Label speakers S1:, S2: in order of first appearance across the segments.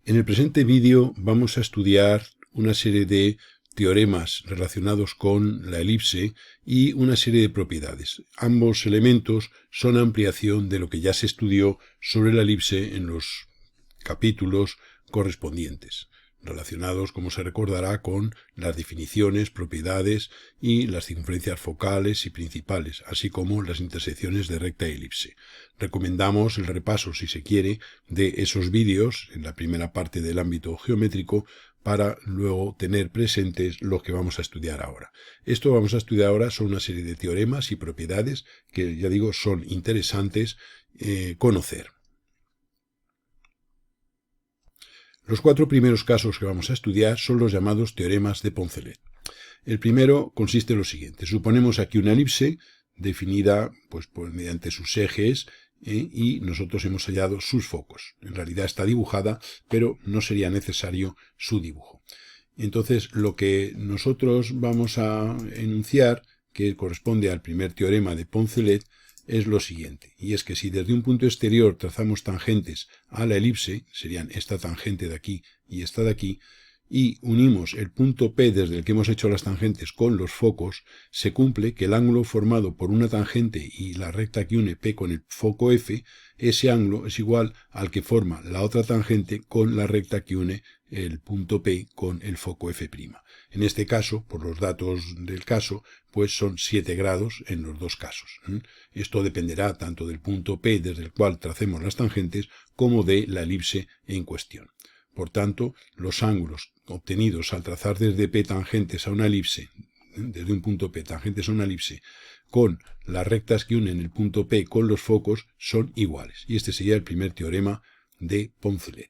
S1: En el presente vídeo vamos a estudiar una serie de teoremas relacionados con la elipse y una serie de propiedades. Ambos elementos son ampliación de lo que ya se estudió sobre la elipse en los capítulos correspondientes, relacionados, como se recordará, con las definiciones, propiedades y las circunferencias focales y principales, así como las intersecciones de recta y elipse. Recomendamos el repaso, si se quiere, de esos vídeos en la primera parte del ámbito geométrico para luego tener presentes los que vamos a estudiar ahora. Esto que vamos a estudiar ahora son una serie de teoremas y propiedades que, ya digo, son interesantes conocer. Los cuatro primeros casos que vamos a estudiar son los llamados teoremas de Poncelet. El primero consiste en lo siguiente. Suponemos aquí una elipse definida pues mediante sus ejes y nosotros hemos hallado sus focos. En realidad está dibujada, pero no sería necesario su dibujo. Entonces, lo que nosotros vamos a enunciar, que corresponde al primer teorema de Poncelet, es lo siguiente, y es que si desde un punto exterior trazamos tangentes a la elipse, serían esta tangente de aquí y esta de aquí, y unimos el punto P desde el que hemos hecho las tangentes con los focos, se cumple que el ángulo formado por una tangente y la recta que une P con el foco F, ese ángulo es igual al que forma la otra tangente con la recta que une el punto P con el foco F'. En este caso, por los datos del caso, pues son 7 grados en los dos casos. Esto dependerá tanto del punto P desde el cual tracemos las tangentes como de la elipse en cuestión. Por tanto, los ángulos obtenidos al trazar desde P tangentes a una elipse, desde un punto P tangentes a una elipse, con las rectas que unen el punto P con los focos, son iguales. Y este sería el primer teorema de Poncelet.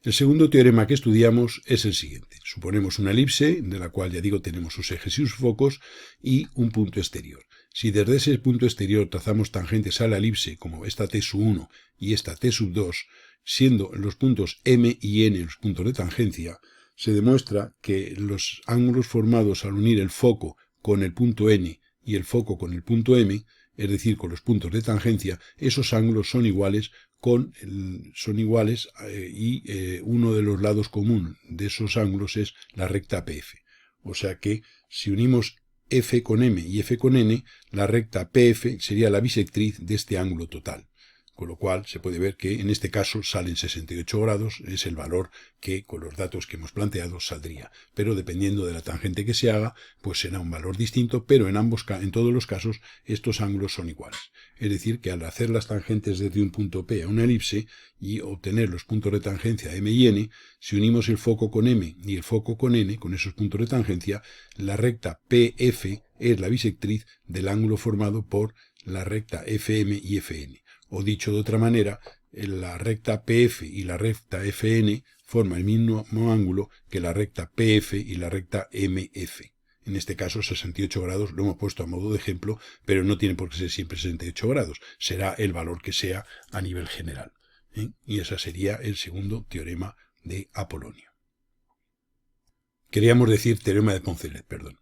S1: El segundo teorema que estudiamos es el siguiente. Suponemos una elipse, de la cual ya digo tenemos sus ejes y sus focos, y un punto exterior. Si desde ese punto exterior trazamos tangentes a la elipse, como esta T1 y esta T2, siendo los puntos M y N los puntos de tangencia, se demuestra que los ángulos formados al unir el foco con el punto N y el foco con el punto M, es decir, con los puntos de tangencia, esos ángulos son iguales y uno de los lados comunes de esos ángulos es la recta PF. O sea que si unimos F con M y F con N, la recta PF sería la bisectriz de este ángulo total. Con lo cual se puede ver que en este caso salen 68 grados, es el valor que con los datos que hemos planteado saldría. Pero dependiendo de la tangente que se haga, pues será un valor distinto, pero en todos los casos estos ángulos son iguales. Es decir, que al hacer las tangentes desde un punto P a una elipse y obtener los puntos de tangencia M y N, si unimos el foco con M y el foco con N, con esos puntos de tangencia, la recta PF es la bisectriz del ángulo formado por la recta FM y FN. O dicho de otra manera, la recta PF y la recta FN forman el mismo ángulo que la recta PF y la recta MF. En este caso 68 grados lo hemos puesto a modo de ejemplo, pero no tiene por qué ser siempre 68 grados. Será el valor que sea a nivel general. Y ese sería el segundo teorema de Apolonio. Queríamos decir teorema de Poncelet, perdón.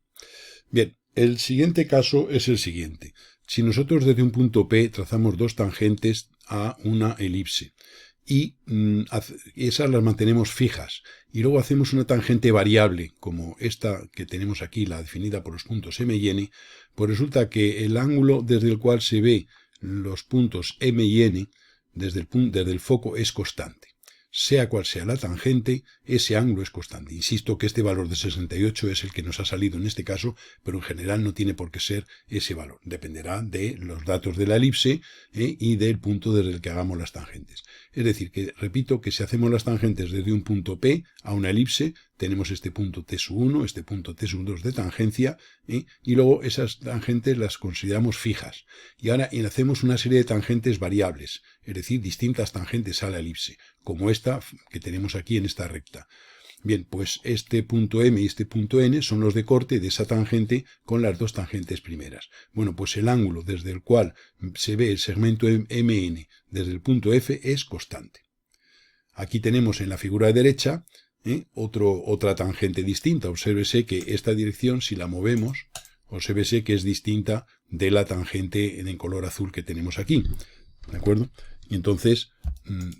S1: Bien, el siguiente caso es el siguiente. Si nosotros desde un punto P trazamos dos tangentes a una elipse y esas las mantenemos fijas y luego hacemos una tangente variable como esta que tenemos aquí, la definida por los puntos M y N, pues resulta que el ángulo desde el cual se ve los puntos M y N desde el foco es constante. Sea cual sea la tangente, ese ángulo es constante. Insisto que este valor de 68 es el que nos ha salido en este caso, pero en general no tiene por qué ser ese valor. Dependerá de los datos de la elipse y del punto desde el que hagamos las tangentes. Es decir, que repito que si hacemos las tangentes desde un punto P a una elipse, tenemos este punto T1, este punto T2 de tangencia, y luego esas tangentes las consideramos fijas. Y ahora hacemos una serie de tangentes variables, es decir, distintas tangentes a la elipse, como esta que tenemos aquí en esta recta. Bien, pues este punto M y este punto N son los de corte de esa tangente con las dos tangentes primeras. Bueno, pues el ángulo desde el cual se ve el segmento MN desde el punto F es constante. Aquí tenemos en la figura de derecha otra tangente distinta. Obsérvese que esta dirección, si la movemos, obsérvese que es distinta de la tangente en color azul que tenemos aquí. ¿De acuerdo? Y entonces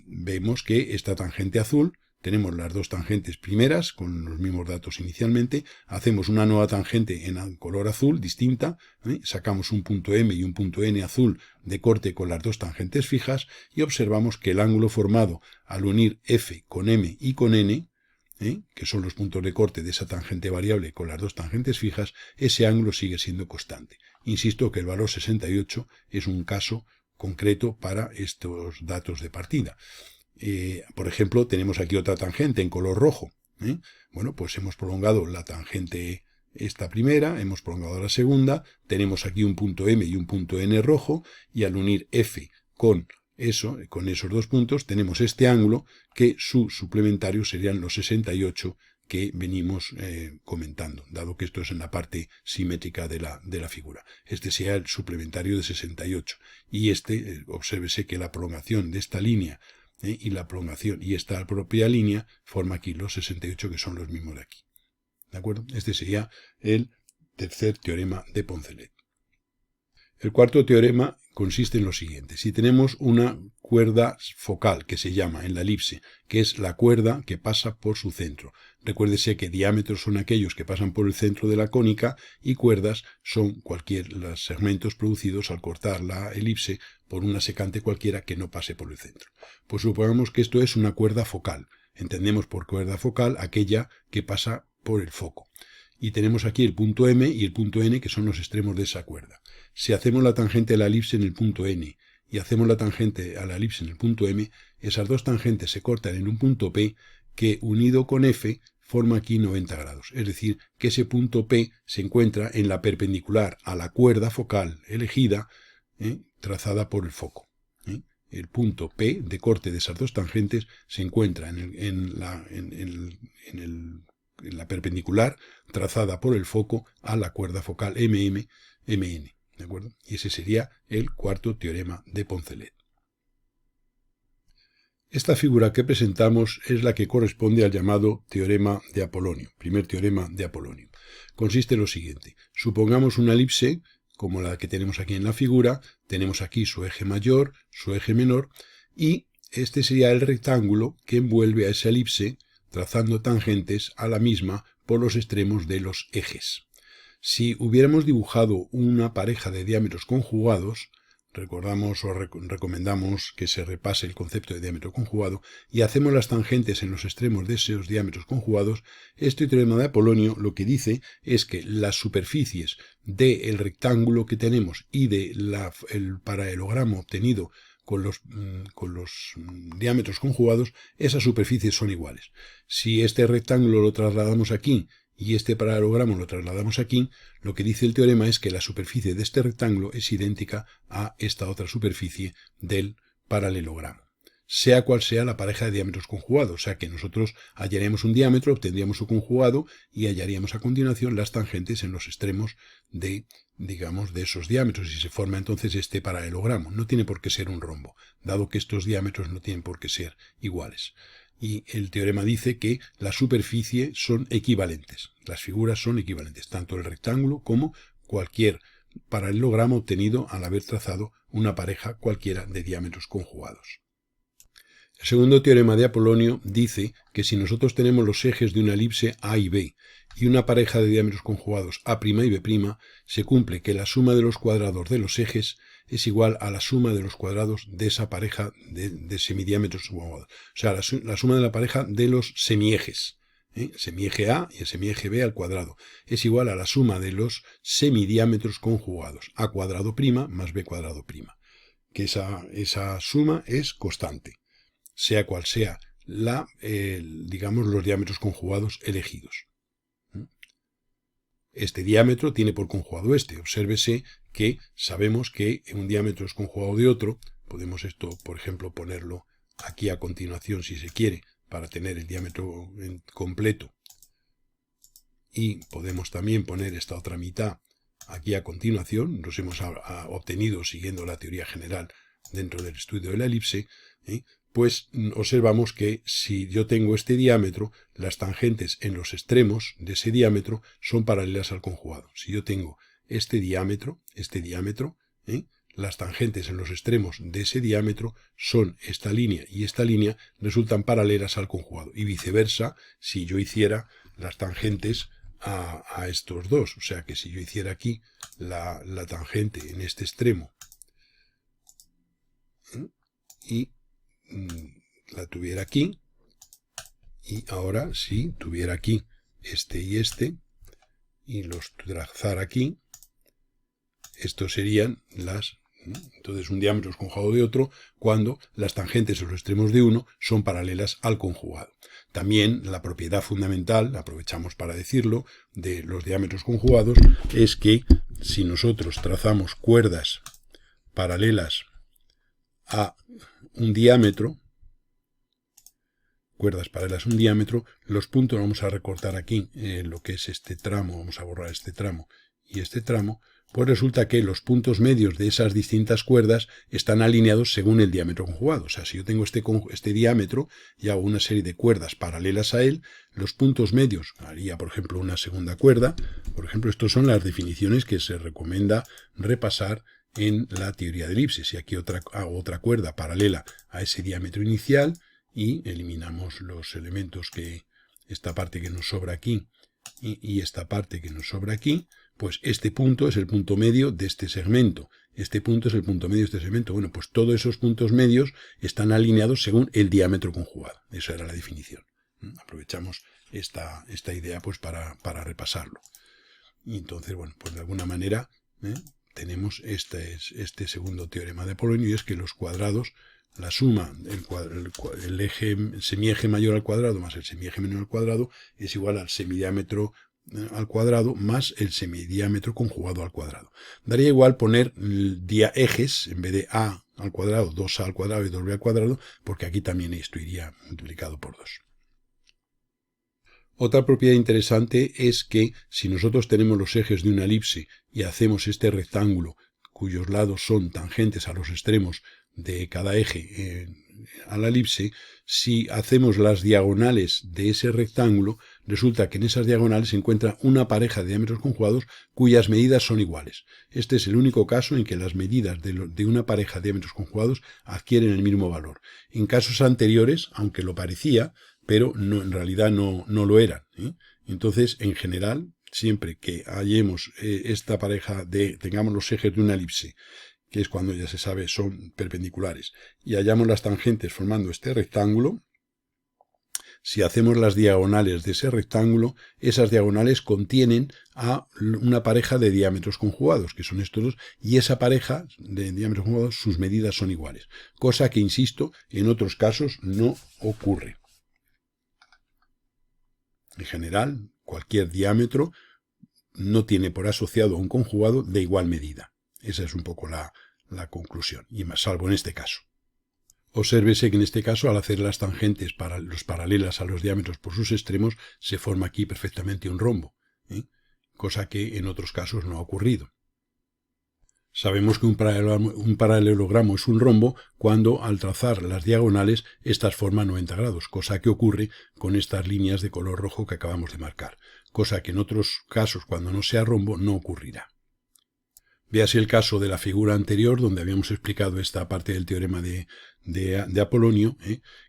S1: vemos que esta tangente azul, tenemos las dos tangentes primeras con los mismos datos inicialmente, hacemos una nueva tangente en color azul distinta, sacamos un punto M y un punto N azul de corte con las dos tangentes fijas y observamos que el ángulo formado al unir F con M y con N, que son los puntos de corte de esa tangente variable con las dos tangentes fijas, ese ángulo sigue siendo constante. Insisto que el valor 68 es un caso concreto para estos datos de partida. Por ejemplo, tenemos aquí otra tangente en color rojo. Bueno, pues hemos prolongado la tangente esta primera, hemos prolongado la segunda, tenemos aquí un punto M y un punto N rojo, y al unir F con esos dos puntos, tenemos este ángulo que su suplementario serían los 68 que venimos comentando, dado que esto es en la parte simétrica de la figura. Este sería el suplementario de 68. Y obsérvese que la prolongación de esta línea y la prolongación y esta propia línea forma aquí los 68 que son los mismos de aquí. ¿De acuerdo? Este sería el tercer teorema de Poncelet. El cuarto teorema consiste en lo siguiente. Si tenemos una cuerda focal que se llama en la elipse, que es la cuerda que pasa por su centro. Recuérdese que diámetros son aquellos que pasan por el centro de la cónica y cuerdas son los segmentos producidos al cortar la elipse por una secante cualquiera que no pase por el centro. Pues supongamos que esto es una cuerda focal. Entendemos por cuerda focal aquella que pasa por el foco. Y tenemos aquí el punto M y el punto N, que son los extremos de esa cuerda. Si hacemos la tangente a la elipse en el punto N y hacemos la tangente a la elipse en el punto M, esas dos tangentes se cortan en un punto P que, unido con F, forma aquí 90 grados. Es decir, que ese punto P se encuentra en la perpendicular a la cuerda focal elegida, trazada por el foco. El punto P de corte de esas dos tangentes se encuentra en la perpendicular trazada por el foco a la cuerda focal MN. ¿De acuerdo? Y ese sería el cuarto teorema de Poncelet. Esta figura que presentamos es la que corresponde al llamado teorema de Apolonio, primer teorema de Apolonio. Consiste en lo siguiente. Supongamos una elipse, como la que tenemos aquí en la figura, tenemos aquí su eje mayor, su eje menor, y este sería el rectángulo que envuelve a esa elipse, trazando tangentes a la misma por los extremos de los ejes. Si hubiéramos dibujado una pareja de diámetros conjugados, recordamos o recomendamos que se repase el concepto de diámetro conjugado, y hacemos las tangentes en los extremos de esos diámetros conjugados, este teorema de Apolonio lo que dice es que las superficies del rectángulo que tenemos y del paralelogramo obtenido con los diámetros conjugados, esas superficies son iguales. Si este rectángulo lo trasladamos aquí y este paralelogramo lo trasladamos aquí, lo que dice el teorema es que la superficie de este rectángulo es idéntica a esta otra superficie del paralelogramo, sea cual sea la pareja de diámetros conjugados. O sea que nosotros hallaríamos un diámetro, obtendríamos su conjugado y hallaríamos a continuación las tangentes en los extremos de esos diámetros, y se forma entonces este paralelogramo. No tiene por qué ser un rombo, dado que estos diámetros no tienen por qué ser iguales. Y el teorema dice que la superficie son equivalentes, las figuras son equivalentes, tanto el rectángulo como cualquier paralelogramo obtenido al haber trazado una pareja cualquiera de diámetros conjugados. El segundo teorema de Apolonio dice que si nosotros tenemos los ejes de una elipse A y B y una pareja de diámetros conjugados A' y B', se cumple que la suma de los cuadrados de los ejes es igual a la suma de los cuadrados de esa pareja de semidiámetros conjugados. O sea, la suma de la pareja de los semiejes. Semieje A y el semieje B al cuadrado es igual a la suma de los semidiámetros conjugados. A cuadrado prima más B cuadrado prima. Que esa suma es constante, sea cual sea los diámetros conjugados elegidos. Este diámetro tiene por conjugado este. Obsérvese que sabemos que un diámetro es conjugado de otro. Podemos esto, por ejemplo, ponerlo aquí a continuación si se quiere, para tener el diámetro completo. Y podemos también poner esta otra mitad aquí a continuación. Nos hemos obtenido siguiendo la teoría general dentro del estudio de la elipse, pues observamos que si yo tengo este diámetro, las tangentes en los extremos de ese diámetro son paralelas al conjugado. Si yo tengo este diámetro, las tangentes en los extremos de ese diámetro son esta línea y esta línea, resultan paralelas al conjugado. Y viceversa, si yo hiciera las tangentes a estos dos. O sea que si yo hiciera aquí la tangente en este extremo y la tuviera aquí, y ahora si tuviera aquí este y los trazar aquí, estos serían las... Entonces un diámetro es conjugado de otro cuando las tangentes en los extremos de uno son paralelas al conjugado. También la propiedad fundamental, aprovechamos para decirlo, de los diámetros conjugados es que si nosotros trazamos cuerdas paralelas a un diámetro, los puntos, vamos a recortar aquí lo que es este tramo, vamos a borrar este tramo y este tramo, pues resulta que los puntos medios de esas distintas cuerdas están alineados según el diámetro conjugado. O sea, si yo tengo este diámetro y hago una serie de cuerdas paralelas a él, los puntos medios, haría por ejemplo una segunda cuerda, por ejemplo, estas son las definiciones que se recomienda repasar en la teoría de elipses. Y aquí hago otra cuerda paralela a ese diámetro inicial y eliminamos los elementos que, esta parte que nos sobra aquí y esta parte que nos sobra aquí, pues este punto es el punto medio de este segmento. Este punto es el punto medio de este segmento. Bueno, pues todos esos puntos medios están alineados según el diámetro conjugado. Esa era la definición. Aprovechamos esta idea pues para repasarlo. Y entonces, bueno, pues de alguna manera tenemos este segundo teorema de Apolonio, y es que los cuadrados, la suma, el semieje mayor al cuadrado más el semieje menor al cuadrado es igual al semidiámetro al cuadrado más el semidiámetro conjugado al cuadrado. Daría igual poner ejes en vez de a al cuadrado, 2a al cuadrado y 2b al cuadrado, porque aquí también esto iría multiplicado por 2. Otra propiedad interesante es que si nosotros tenemos los ejes de una elipse y hacemos este rectángulo cuyos lados son tangentes a los extremos de cada eje a la elipse, si hacemos las diagonales de ese rectángulo, resulta que en esas diagonales se encuentra una pareja de diámetros conjugados cuyas medidas son iguales. Este es el único caso en que las medidas de una pareja de diámetros conjugados adquieren el mismo valor. En casos anteriores, aunque lo parecía, pero no, en realidad no lo eran. Entonces, en general, siempre que hallemos esta pareja tengamos los ejes de una elipse, que es cuando ya se sabe son perpendiculares, y hallamos las tangentes formando este rectángulo, si hacemos las diagonales de ese rectángulo, esas diagonales contienen a una pareja de diámetros conjugados, que son estos dos, y esa pareja de diámetros conjugados, sus medidas son iguales, cosa que, insisto, en otros casos no ocurre. En general, cualquier diámetro no tiene por asociado a un conjugado de igual medida. Esa es un poco la conclusión, y más salvo en este caso. Obsérvese que en este caso, al hacer las tangentes paralelas a los diámetros por sus extremos, se forma aquí perfectamente un rombo, cosa que en otros casos no ha ocurrido. Sabemos que un paralelogramo es un rombo cuando al trazar las diagonales estas forman 90 grados, cosa que ocurre con estas líneas de color rojo que acabamos de marcar, cosa que en otros casos cuando no sea rombo no ocurrirá. Véase el caso de la figura anterior, donde habíamos explicado esta parte del teorema de Apolonio,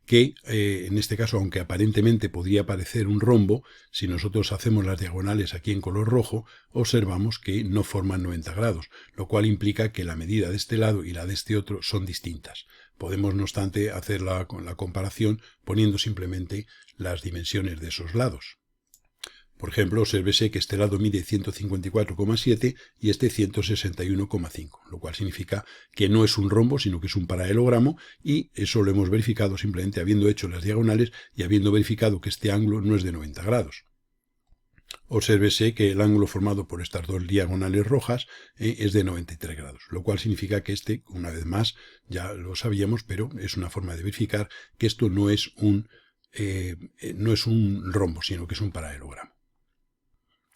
S1: que en este caso, aunque aparentemente podría parecer un rombo, si nosotros hacemos las diagonales aquí en color rojo, observamos que no forman 90 grados, lo cual implica que la medida de este lado y la de este otro son distintas. Podemos, no obstante, hacer la comparación poniendo simplemente las dimensiones de esos lados. Por ejemplo, obsérvese que este lado mide 154,7 y este 161,5, lo cual significa que no es un rombo, sino que es un paralelogramo, y eso lo hemos verificado simplemente habiendo hecho las diagonales y habiendo verificado que este ángulo no es de 90 grados. Obsérvese que el ángulo formado por estas dos diagonales rojas es de 93 grados, lo cual significa que este, una vez más, ya lo sabíamos, pero es una forma de verificar que esto no es un rombo, sino que es un paralelogramo.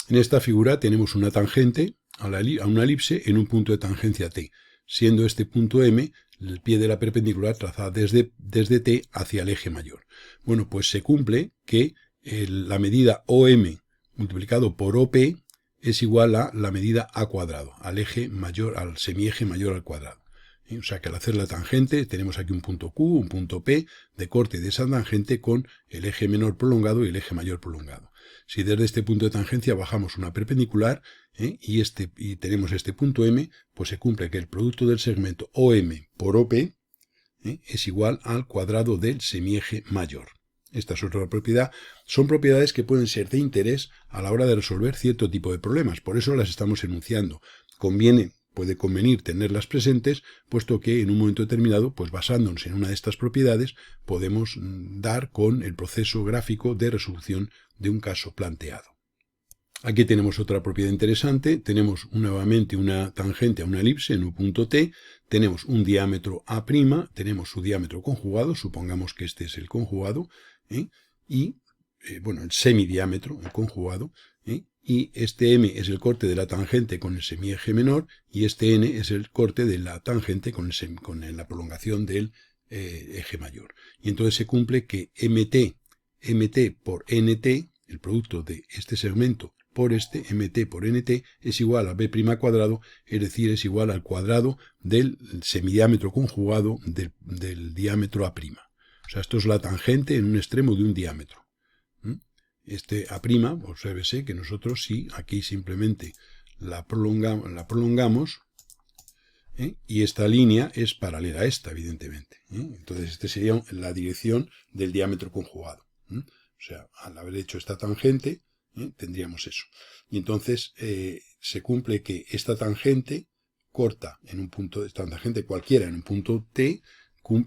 S1: En esta figura tenemos una tangente a una elipse en un punto de tangencia T, siendo este punto M el pie de la perpendicular trazada desde T hacia el eje mayor. Bueno, pues se cumple que la medida OM multiplicado por OP es igual a la medida A cuadrado, al eje mayor, al semieje mayor al cuadrado. O sea que al hacer la tangente tenemos aquí un punto Q, un punto P de corte de esa tangente con el eje menor prolongado y el eje mayor prolongado. Si desde este punto de tangencia bajamos una perpendicular y tenemos este punto M, pues se cumple que el producto del segmento OM por OP es igual al cuadrado del semieje mayor. Esta es otra propiedad. Son propiedades que pueden ser de interés a la hora de resolver cierto tipo de problemas. Por eso las estamos enunciando. Puede convenir tenerlas presentes, puesto que en un momento determinado, pues basándonos en una de estas propiedades, podemos dar con el proceso gráfico de resolución de un caso planteado. Aquí tenemos otra propiedad interesante. Tenemos nuevamente una tangente a una elipse en un punto T. Tenemos un diámetro A', tenemos su diámetro conjugado, supongamos que este es el conjugado, y el semidiámetro, el conjugado, y este M es el corte de la tangente con el semieje menor, y este N es el corte de la tangente con la prolongación del eje mayor. Y entonces se cumple que MT por NT, el producto de este segmento por este, MT por NT, es igual a B' cuadrado, es decir, es igual al cuadrado del semidiámetro conjugado del diámetro A'. O sea, esto es la tangente en un extremo de un diámetro. Este A', obsérvese que nosotros sí, aquí simplemente la prolongamos, y esta línea es paralela a esta, evidentemente. Entonces, esta sería la dirección del diámetro conjugado. O sea, al haber hecho esta tangente, tendríamos eso. Y entonces se cumple que esta tangente corta en un punto, esta tangente cualquiera en un punto T,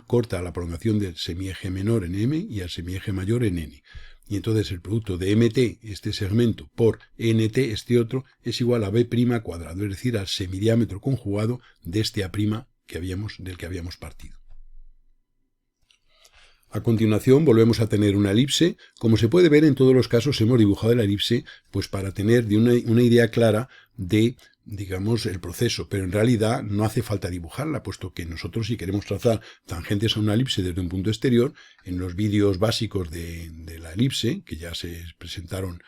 S1: corta la prolongación del semieje menor en M y al semieje mayor en N. Y entonces el producto de MT, este segmento, por NT, este otro, es igual a B' cuadrado, es decir, al semidiámetro conjugado de este A' del que habíamos partido. A continuación volvemos a tener una elipse. Como se puede ver, en todos los casos hemos dibujado la elipse pues para tener una idea clara de, digamos, el proceso, pero en realidad no hace falta dibujarla, puesto que nosotros, si queremos trazar tangentes a una elipse desde un punto exterior, en los vídeos básicos de la elipse, que ya se presentaron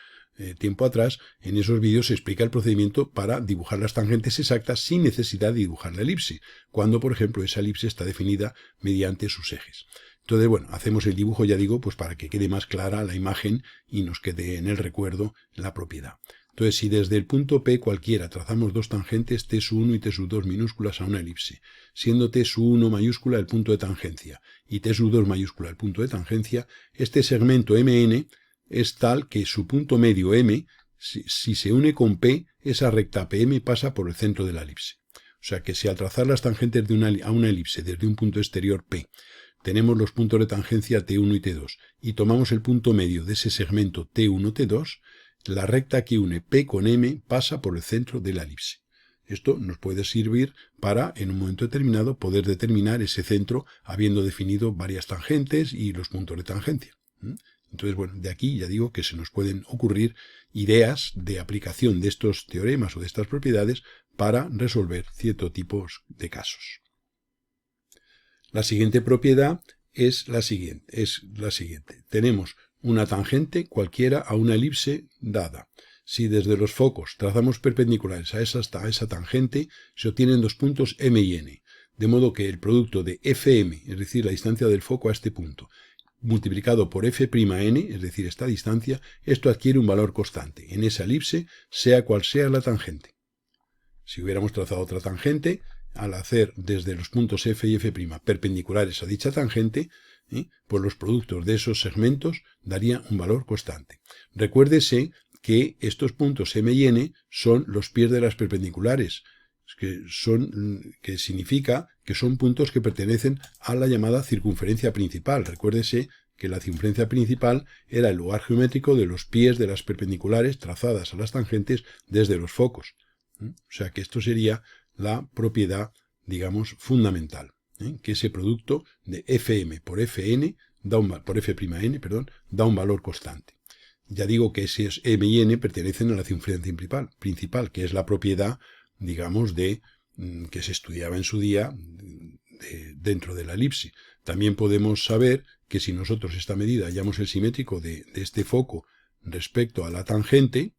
S1: tiempo atrás, en esos vídeos se explica el procedimiento para dibujar las tangentes exactas sin necesidad de dibujar la elipse, cuando, por ejemplo, esa elipse está definida mediante sus ejes. Entonces, hacemos el dibujo, ya digo, pues para que quede más clara la imagen y nos quede en el recuerdo la propiedad. Entonces, si desde el punto P cualquiera trazamos dos tangentes T1 y T2 minúsculas a una elipse, siendo T1 mayúscula el punto de tangencia y T2 mayúscula el punto de tangencia, este segmento MN es tal que su punto medio M, si se une con P, esa recta PM pasa por el centro de la elipse. O sea que si al trazar las tangentes a una elipse desde un punto exterior P, tenemos los puntos de tangencia T1 y T2 y tomamos el punto medio de ese segmento T1, T2, la recta que une P con M pasa por el centro de la elipse. Esto nos puede servir para, en un momento determinado, poder determinar ese centro habiendo definido varias tangentes y los puntos de tangencia. Entonces, de aquí ya digo que se nos pueden ocurrir ideas de aplicación de estos teoremas o de estas propiedades para resolver ciertos tipos de casos. La siguiente propiedad es la siguiente. Tenemos una tangente cualquiera a una elipse dada. Si desde los focos trazamos perpendiculares a esa tangente, se obtienen dos puntos M y N, de modo que el producto de FM, es decir, la distancia del foco a este punto, multiplicado por F'N, es decir, esta distancia, esto adquiere un valor constante en esa elipse, sea cual sea la tangente. Si hubiéramos trazado otra tangente, al hacer desde los puntos F y F' perpendiculares a dicha tangente, pues los productos de esos segmentos darían un valor constante. Recuérdese que estos puntos M y N son los pies de las perpendiculares, que significa que son puntos que pertenecen a la llamada circunferencia principal. Recuérdese que la circunferencia principal era el lugar geométrico de los pies de las perpendiculares trazadas a las tangentes desde los focos. O sea que esto sería la propiedad, digamos, fundamental, que ese producto de Fm por Fn, por F'N, da un valor constante. Ya digo que esos M y N pertenecen a la circunferencia principal, que es la propiedad, digamos, que se estudiaba en su día dentro de la elipse. También podemos saber que si nosotros esta medida hallamos el simétrico de este foco respecto a la tangente,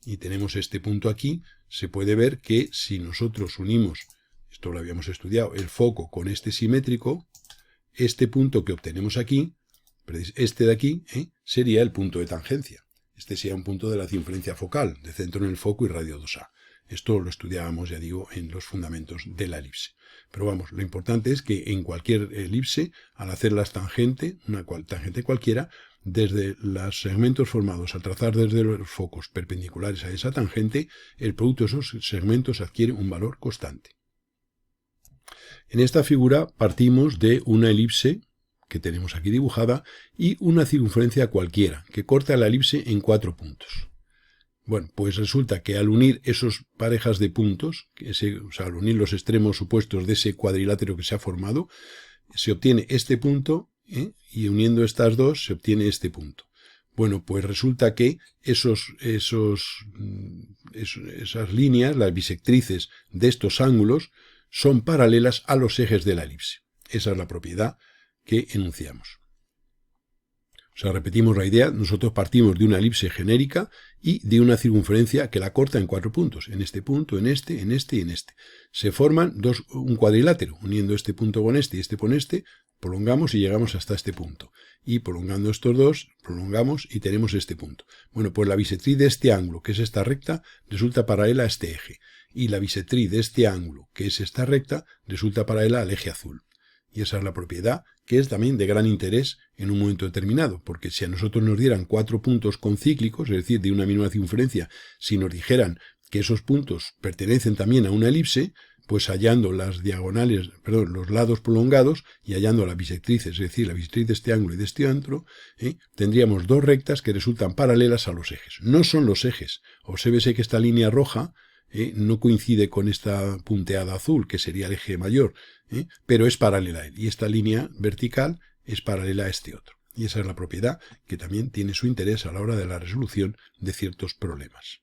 S1: y tenemos este punto aquí, se puede ver que si nosotros unimos esto lo habíamos estudiado, el foco con este simétrico, este punto que obtenemos aquí, este de aquí, sería el punto de tangencia. Este sería un punto de la circunferencia focal, de centro en el foco y radio 2A. Esto lo estudiábamos, ya digo, en los fundamentos de la elipse. Pero vamos, lo importante es que en cualquier elipse, al hacer las tangente, tangente cualquiera, desde los segmentos formados al trazar desde los focos perpendiculares a esa tangente, el producto de esos segmentos adquiere un valor constante. En esta figura partimos de una elipse que tenemos aquí dibujada y una circunferencia cualquiera que corta la elipse en 4 puntos. Bueno, pues resulta que al unir esas parejas de puntos, al unir los extremos opuestos de ese cuadrilátero que se ha formado, se obtiene este punto, y uniendo estas dos se obtiene este punto. Bueno, pues resulta que esas líneas, las bisectrices de estos ángulos, son paralelas a los ejes de la elipse. Esa es la propiedad que enunciamos. O sea, repetimos la idea, nosotros partimos de una elipse genérica y de una circunferencia que la corta en 4 puntos, en este punto, en este y en este. Se forman un cuadrilátero, uniendo este punto con este y este con este, prolongamos y llegamos hasta este punto. Y prolongando estos dos, prolongamos y tenemos este punto. Bueno, pues la bisectriz de este ángulo, que es esta recta, resulta paralela a este eje. Y la bisectriz de este ángulo, que es esta recta, resulta paralela al eje azul. Y esa es la propiedad que es también de gran interés en un momento determinado, porque si a nosotros nos dieran 4 puntos concíclicos, es decir, de una misma circunferencia, si nos dijeran que esos puntos pertenecen también a una elipse, pues hallando las diagonales, los lados prolongados y hallando las bisectrices, es decir, la bisectriz de este ángulo y de este otro, tendríamos 2 rectas que resultan paralelas a los ejes. No son los ejes. Obsérvese que esta línea roja no coincide con esta punteada azul, que sería el eje mayor, pero es paralela a él. Y esta línea vertical es paralela a este otro. Y esa es la propiedad que también tiene su interés a la hora de la resolución de ciertos problemas.